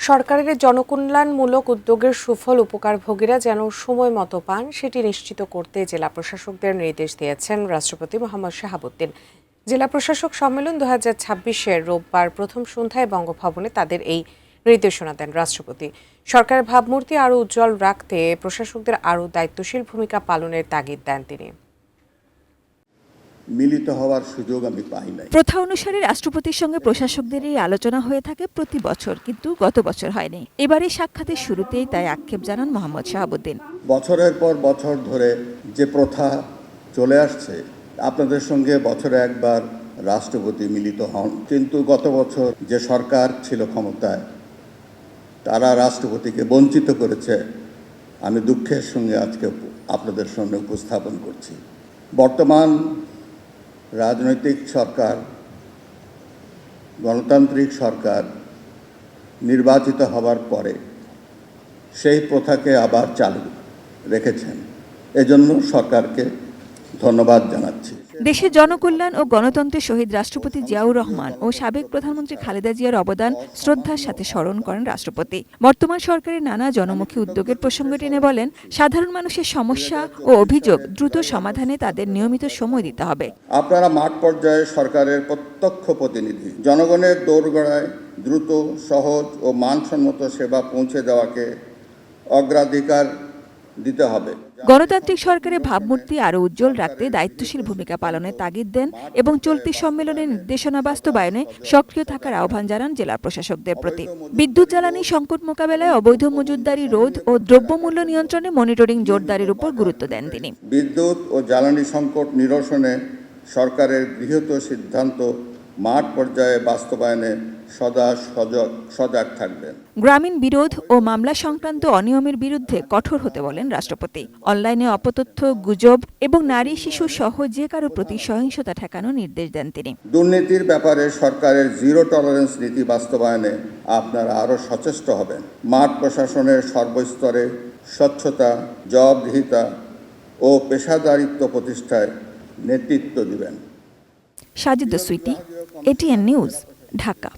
সরকারের জনকল্যাণমূলক উদ্যোগের সুফল উপকারভোগীরা যেন সময় মতো পান সেটি নিশ্চিত করতে জেলা প্রশাসকদের নির্দেশ দিয়েছেন রাষ্ট্রপতি মোহাম্মদ শাহাবুদ্দিন। জেলা প্রশাসক সম্মেলন 2026-এর রোববার প্রথম সন্ধ্যায় বঙ্গভবনে তাদের এই নির্দেশনা দেন রাষ্ট্রপতি। সরকারের ভাবমূর্তি আরও উজ্জ্বল রাখতে প্রশাসকদের আরও দায়িত্বশীল ভূমিকা পালনের তাগিদ দেন তিনি। মিলিত হওয়ার সুযোগ আমি পাই নাই। প্রথা অনুসারে রাষ্ট্রপতির সঙ্গে প্রশাসকদের এই আলোচনা হয়ে থাকে প্রতি বছর, কিন্তু গত বছর হয়নি। এবারে সাক্ষাতের শুরুতেই তাই আক্ষেপ জানান মোহাম্মদ শাহাবুদ্দিন। বছরের পর বছর ধরে যে প্রথা চলে আসছে, আপনাদের সঙ্গে বছরে একবার রাষ্ট্রপতি মিলিত হন, কিন্তু গত বছর যে সরকার ছিল ক্ষমতায় তারা রাষ্ট্রপতিকে বঞ্চিত করেছে। আমি দুঃখের সঙ্গে আজকে আপনাদের সামনে উপস্থাপন করছি। বর্তমান রাজনৈতিক সরকার, গণতান্ত্রিক সরকার নির্বাচিত হবার পরে সেই প্রথাকে আবার চালু রেখেছেন। এজন্য সরকারকে ধন্যবাদ জানাচ্ছি। দেশের জনকল্যাণ ও গণতন্ত্রের শহীদ রাষ্ট্রপতি জিয়াউর রহমান ও সাবেক প্রধানমন্ত্রী খালেদা জিয়ার অবদান শ্রদ্ধার সাথে স্মরণ করেন রাষ্ট্রপতি। বর্তমান সরকারের নানা জনমুখী উদ্যোগের প্রসঙ্গ টেনে বলেন, সাধারণ মানুষের সমস্যা ও অভিযোগ দ্রুত সমাধানে তাদের নিয়মিত সময় দিতে হবে। আপনারা মাঠ পর্যায়ে সরকারের প্রত্যক্ষ প্রতিনিধি। জনগণের দোরগোড়ায় দ্রুত, সহজ ও মানসম্মত সেবা পৌঁছে দেওয়াকে অগ্রাধিকার দিতে হবে। গণতান্ত্রিক সরকারের ভাবমূর্তি আরও উজ্জ্বল রাখতে দায়িত্বশীল ভূমিকা পালনের তাগিদ দেন এবং চলতি সম্মেলনের নির্দেশনা বাস্তবায়নে সক্রিয় থাকার আহ্বান জানান জেলা প্রশাসকদের প্রতি। বিদ্যুৎ জ্বালানি সংকট মোকাবেলায় অবৈধ মজুতদারি রোধ ও দ্রব্যমূল্য নিয়ন্ত্রণে মনিটরিং জোরদারের উপর গুরুত্ব দেন তিনি। বিদ্যুৎ ও জ্বালানি সংকট নিরসনে সরকারের গৃহীত সিদ্ধান্ত মাঠ পর্যায়ে বাস্তবায়নে সদা সজাগ থাকবেন। গ্রামীণ বিরোধ ও মামলা সংক্রান্ত অনিয়মের বিরুদ্ধে কঠোর হতে বলেন রাষ্ট্রপতি। অনলাইনে অপতথ্য, গুজব এবং নারী শিশু সহ যে কারো প্রতি সহিংসতা ঠেকানোর নির্দেশ দেন তিনি। দুর্নীতির ব্যাপারে সরকারের জিরো টলারেন্স নীতি বাস্তবায়নে আপনারা আরও সচেষ্ট হবেন। মাঠ প্রশাসনের সর্বস্তরে স্বচ্ছতা, জবাবদিহিতা ও পেশাদারিত্ব প্রতিষ্ঠায় নেতৃত্ব দিবেন। Sajida Sweety, ATN news, Dhaka.